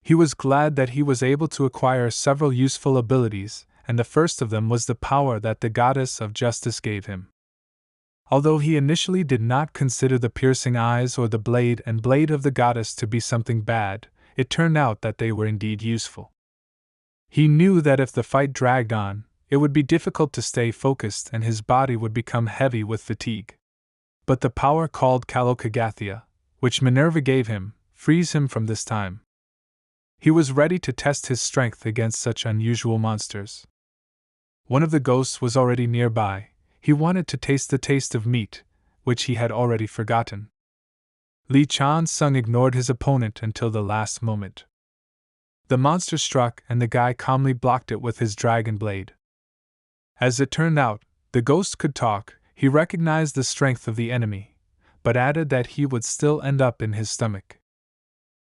He was glad that he was able to acquire several useful abilities, and the first of them was the power that the goddess of justice gave him. Although he initially did not consider the piercing eyes or the blade of the goddess to be something bad, it turned out that they were indeed useful. He knew that if the fight dragged on, it would be difficult to stay focused and his body would become heavy with fatigue. But the power called Kalokagathia, which Minerva gave him, frees him from this time. He was ready to test his strength against such unusual monsters. One of the ghosts was already nearby. He wanted to taste the taste of meat, which he had already forgotten. Li Chang-sung ignored his opponent until the last moment. The monster struck and the guy calmly blocked it with his dragon blade. As it turned out, the ghost could talk. He recognized the strength of the enemy, but added that he would still end up in his stomach.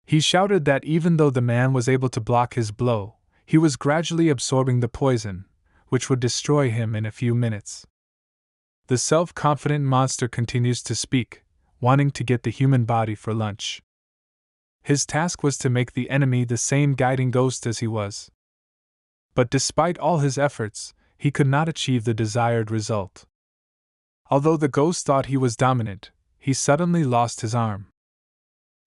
He shouted that even though the man was able to block his blow, he was gradually absorbing the poison, which would destroy him in a few minutes. The self-confident monster continues to speak, wanting to get the human body for lunch. His task was to make the enemy the same guiding ghost as he was. But despite all his efforts, he could not achieve the desired result. Although the ghost thought he was dominant, he suddenly lost his arm.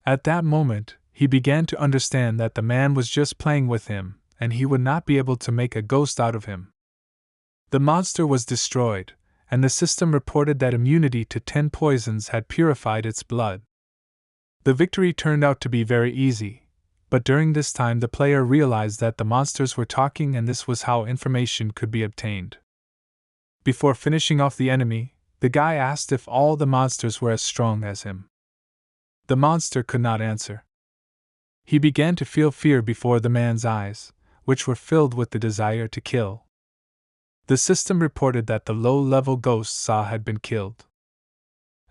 At that moment, he began to understand that the man was just playing with him, and he would not be able to make a ghost out of him. The monster was destroyed, and the system reported that immunity to 10 poisons had purified its blood. The victory turned out to be very easy, but during this time the player realized that the monsters were talking, and this was how information could be obtained. Before finishing off the enemy, the guy asked if all the monsters were as strong as him. The monster could not answer. He began to feel fear before the man's eyes, which were filled with the desire to kill. The system reported that the low-level ghost Sa had been killed.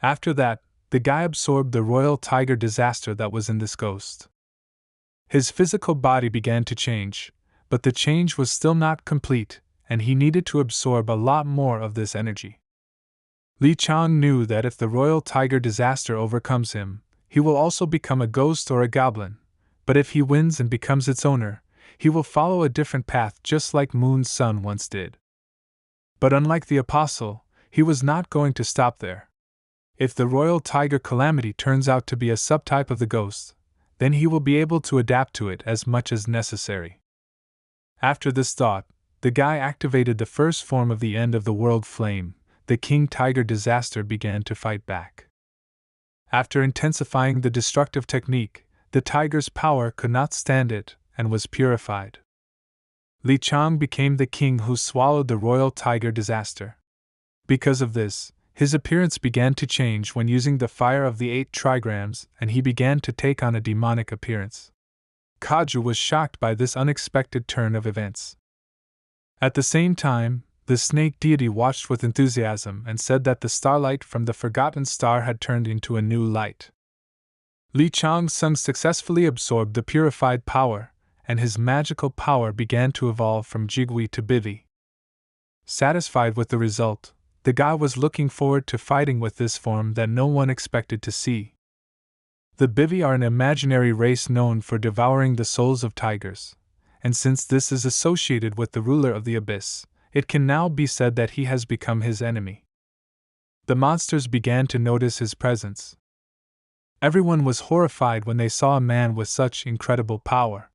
After that, the guy absorbed the royal tiger disaster that was in this ghost. His physical body began to change, but the change was still not complete, and he needed to absorb a lot more of this energy. Li Chang knew that if the royal tiger disaster overcomes him, he will also become a ghost or a goblin, but if he wins and becomes its owner, he will follow a different path just like Moon's son once did. But unlike the apostle, he was not going to stop there. If the royal tiger calamity turns out to be a subtype of the ghost, then he will be able to adapt to it as much as necessary. After this thought, the guy activated the first form of the end of the world flame. The king tiger disaster began to fight back. After intensifying the destructive technique, the tiger's power could not stand it and was purified. Li Chang became the king who swallowed the royal tiger disaster. Because of this, his appearance began to change when using the fire of the 8 trigrams, and he began to take on a demonic appearance. Kaju was shocked by this unexpected turn of events. At the same time, the snake deity watched with enthusiasm and said that the starlight from the forgotten star had turned into a new light. Li Chang-sung successfully absorbed the purified power, and his magical power began to evolve from Jigui to Bivi. Satisfied with the result, the guy was looking forward to fighting with this form that no one expected to see. The Bivi are an imaginary race known for devouring the souls of tigers, and since this is associated with the ruler of the abyss, it can now be said that he has become his enemy. The monsters began to notice his presence. Everyone was horrified when they saw a man with such incredible power.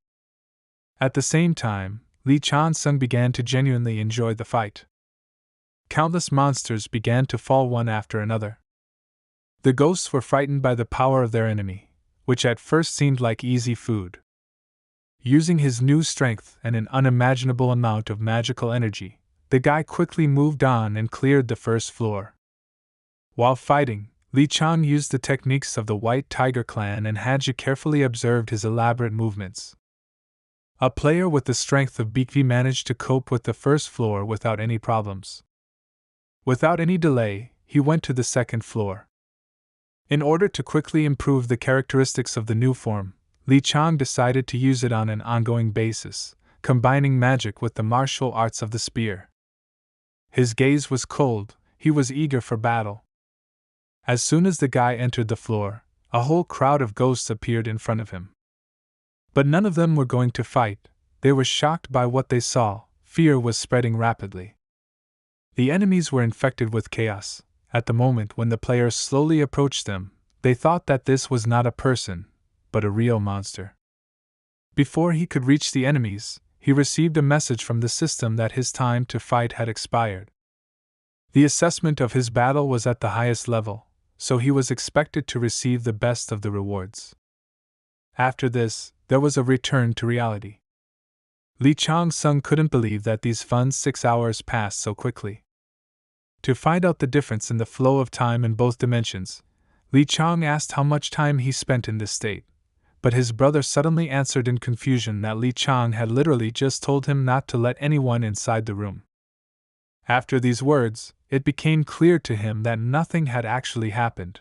At the same time, Li Chang-sung began to genuinely enjoy the fight. Countless monsters began to fall one after another. The ghosts were frightened by the power of their enemy, which at first seemed like easy food. Using his new strength and an unimaginable amount of magical energy, the guy quickly moved on and cleared the first floor. While fighting, Li Chang used the techniques of the White Tiger clan, and Haji carefully observed his elaborate movements. A player with the strength of Bikvi managed to cope with the first floor without any problems. Without any delay, he went to the second floor. In order to quickly improve the characteristics of the new form, Li Chang decided to use it on an ongoing basis, combining magic with the martial arts of the spear. His gaze was cold, he was eager for battle. As soon as the guy entered the floor, a whole crowd of ghosts appeared in front of him. But none of them were going to fight. They were shocked by what they saw. Fear was spreading rapidly. The enemies were infected with chaos. At the moment when the players slowly approached them, they thought that this was not a person, but a real monster. Before he could reach the enemies, he received a message from the system that his time to fight had expired. The assessment of his battle was at the highest level, so he was expected to receive the best of the rewards. After this, there was a return to reality. Li Chang-sung couldn't believe that these fun 6 hours passed so quickly. To find out the difference in the flow of time in both dimensions, Li Chang asked how much time he spent in this state, but his brother suddenly answered in confusion that Li Chang had literally just told him not to let anyone inside the room. After these words, it became clear to him that nothing had actually happened.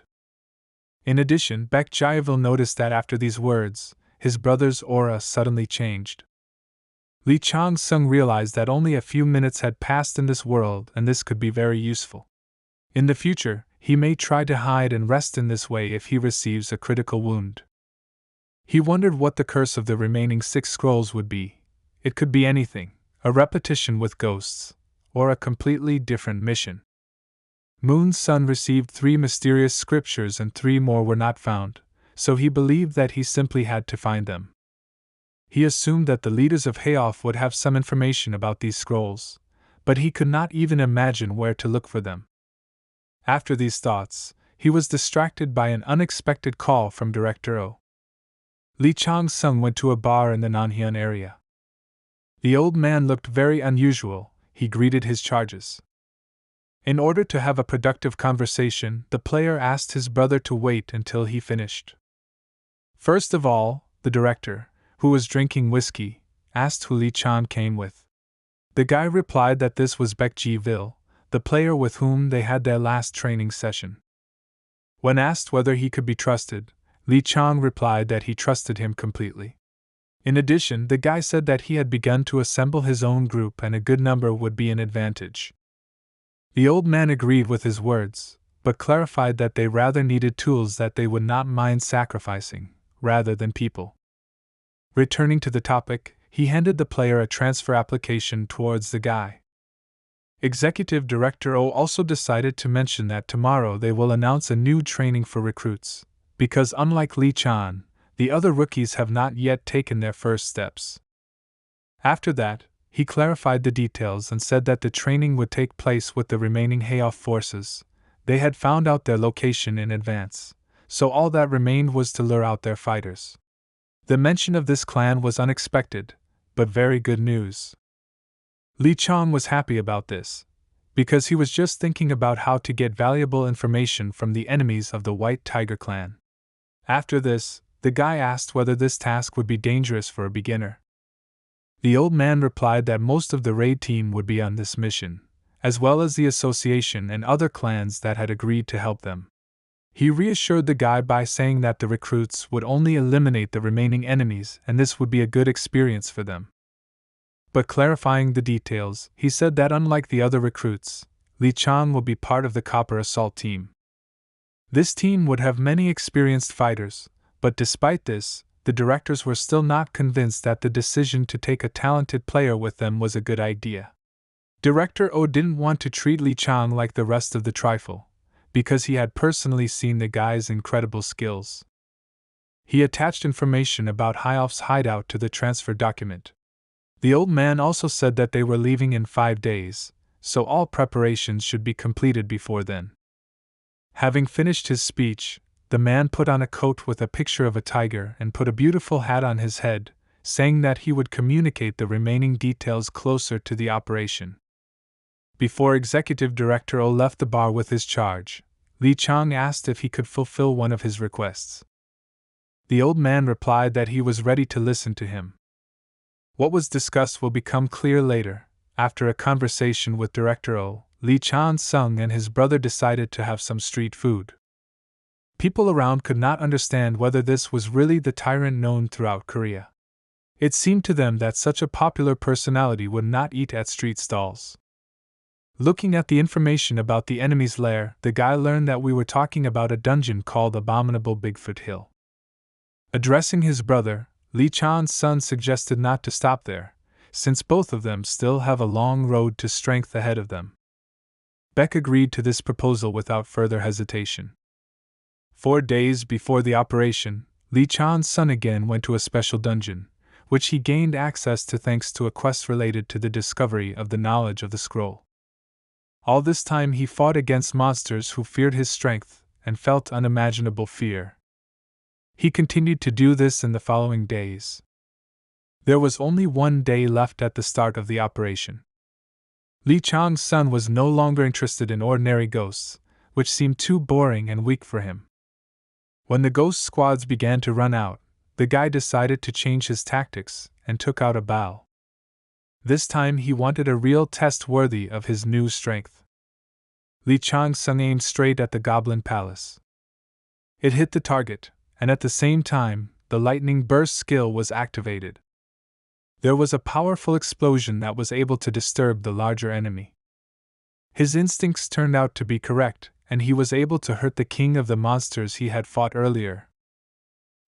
In addition, Baek Jae-vil noticed that after these words, his brother's aura suddenly changed. Li Chang-sung realized that only a few minutes had passed in this world, and this could be very useful. In the future, he may try to hide and rest in this way if he receives a critical wound. He wondered what the curse of the remaining 6 scrolls would be. It could be anything, a repetition with ghosts, or a completely different mission. Moon's son received 3 mysterious scriptures and 3 more were not found, so he believed that he simply had to find them. He assumed that the leaders of Hayoff would have some information about these scrolls, but he could not even imagine where to look for them. After these thoughts, he was distracted by an unexpected call from Director O. Lee Chang-sung went to a bar in the Nanhyun area. The old man looked very unusual. He greeted his charges. In order to have a productive conversation, the player asked his brother to wait until he finished. First of all, the director, who was drinking whiskey, asked who Lee Chan came with. The guy replied that this was Baek Ji-vil, the player with whom they had their last training session. When asked whether he could be trusted, Lee Chang replied that he trusted him completely. In addition, the guy said that he had begun to assemble his own group and a good number would be an advantage. The old man agreed with his words, but clarified that they rather needed tools that they would not mind sacrificing, rather than people. Returning to the topic, he handed the player a transfer application towards the guy. Executive Director O also decided to mention that tomorrow they will announce a new training for recruits, because unlike Lee Chan, the other rookies have not yet taken their first steps. After that, he clarified the details and said that the training would take place with the remaining Hayoff forces. They had found out their location in advance, so all that remained was to lure out their fighters. The mention of this clan was unexpected, but very good news. Lee Chang was happy about this, because he was just thinking about how to get valuable information from the enemies of the White Tiger clan. After this, the guy asked whether this task would be dangerous for a beginner. The old man replied that most of the raid team would be on this mission, as well as the association and other clans that had agreed to help them. He reassured the guy by saying that the recruits would only eliminate the remaining enemies and this would be a good experience for them. But clarifying the details, he said that unlike the other recruits, Lee Chang will be part of the Copper Assault team. This team would have many experienced fighters, but despite this, the directors were still not convinced that the decision to take a talented player with them was a good idea. Director O didn't want to treat Lee Chang like the rest of the trifle, because he had personally seen the guy's incredible skills. He attached information about Hayoff's hideout to the transfer document. The old man also said that they were leaving in 5 days, so all preparations should be completed before then. Having finished his speech, the man put on a coat with a picture of a tiger and put a beautiful hat on his head, saying that he would communicate the remaining details closer to the operation. Before Executive Director O left the bar with his charge, Lee Chang asked if he could fulfill one of his requests. The old man replied that he was ready to listen to him. What was discussed will become clear later. After a conversation with Director O, Lee Chan-sung and his brother decided to have some street food. People around could not understand whether this was really the tyrant known throughout Korea. It seemed to them that such a popular personality would not eat at street stalls. Looking at the information about the enemy's lair, the guy learned that we were talking about a dungeon called Abominable Bigfoot Hill. Addressing his brother, Lee Chan's son suggested not to stop there, since both of them still have a long road to strength ahead of them. Beck agreed to this proposal without further hesitation. 4 days before the operation, Lee Chan's son again went to a special dungeon, which he gained access to thanks to a quest related to the discovery of the knowledge of the scroll. All this time he fought against monsters who feared his strength and felt unimaginable fear. He continued to do this in the following days. There was only 1 day left at the start of the operation. Lee Chang's son was no longer interested in ordinary ghosts, which seemed too boring and weak for him. When the ghost squads began to run out, the guy decided to change his tactics and took out a bow. This time he wanted a real test worthy of his new strength. Lee Chang-sung aimed straight at the Goblin Palace. It hit the target, and at the same time, the lightning burst skill was activated. There was a powerful explosion that was able to disturb the larger enemy. His instincts turned out to be correct, and he was able to hurt the king of the monsters he had fought earlier.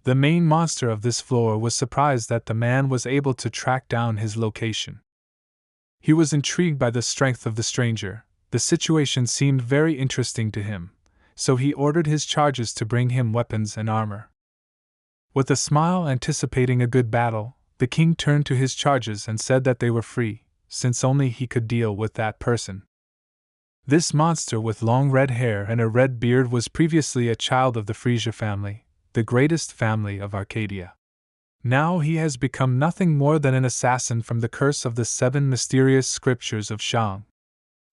The main monster of this floor was surprised that the man was able to track down his location. He was intrigued by the strength of the stranger. The situation seemed very interesting to him, so he ordered his charges to bring him weapons and armor. With a smile anticipating a good battle, the king turned to his charges and said that they were free, since only he could deal with that person. This monster with long red hair and a red beard was previously a child of the Frisia family, the greatest family of Arcadia. Now he has become nothing more than an assassin from the curse of the 7 mysterious scriptures of Shang.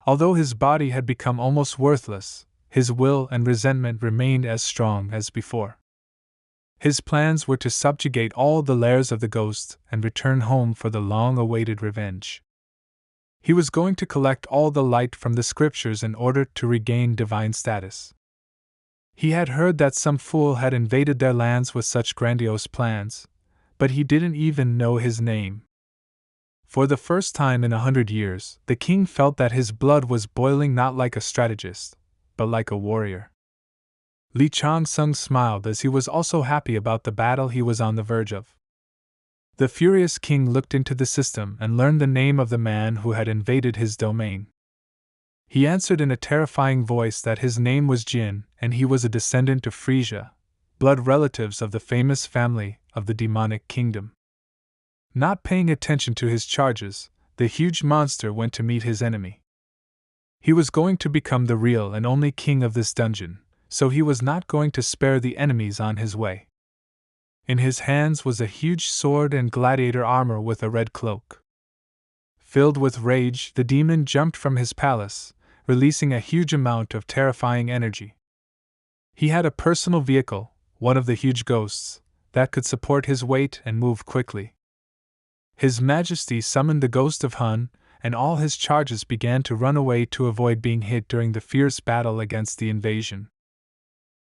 Although his body had become almost worthless, his will and resentment remained as strong as before. His plans were to subjugate all the lairs of the ghost and return home for the long-awaited revenge. He was going to collect all the light from the scriptures in order to regain divine status. He had heard that some fool had invaded their lands with such grandiose plans, but he didn't even know his name. For the first time in 100 years, the king felt that his blood was boiling not like a strategist, but like a warrior. Li Chang-sung smiled as he was also happy about the battle he was on the verge of. The furious king looked into the system and learned the name of the man who had invaded his domain. He answered in a terrifying voice that his name was Jin and he was a descendant of Frisia, blood relatives of the famous family of the demonic kingdom. Not paying attention to his charges, the huge monster went to meet his enemy. He was going to become the real and only king of this dungeon, so he was not going to spare the enemies on his way. In his hands was a huge sword and gladiator armor with a red cloak. Filled with rage, the demon jumped from his palace, releasing a huge amount of terrifying energy. He had a personal vehicle, one of the huge ghosts, that could support his weight and move quickly. His Majesty summoned the ghost of Hun, and all his charges began to run away to avoid being hit during the fierce battle against the invasion.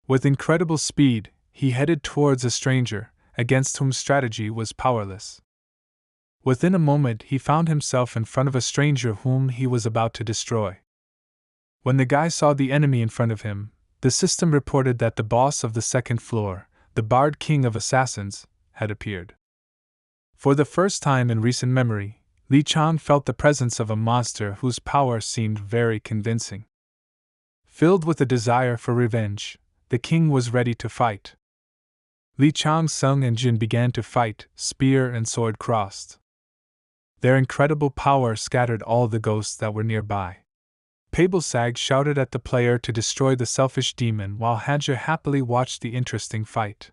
With incredible speed, he headed towards a stranger, against whom strategy was powerless. Within a moment he found himself in front of a stranger whom he was about to destroy. When the guy saw the enemy in front of him, the system reported that the boss of the second floor, the Bard King of Assassins, had appeared. For the first time in recent memory, Li Chang felt the presence of a monster whose power seemed very convincing. Filled with a desire for revenge, the king was ready to fight. Li Chang-sung and Jin began to fight, spear and sword crossed. Their incredible power scattered all the ghosts that were nearby. Pabelsag shouted at the player to destroy the selfish demon while Hanja happily watched the interesting fight.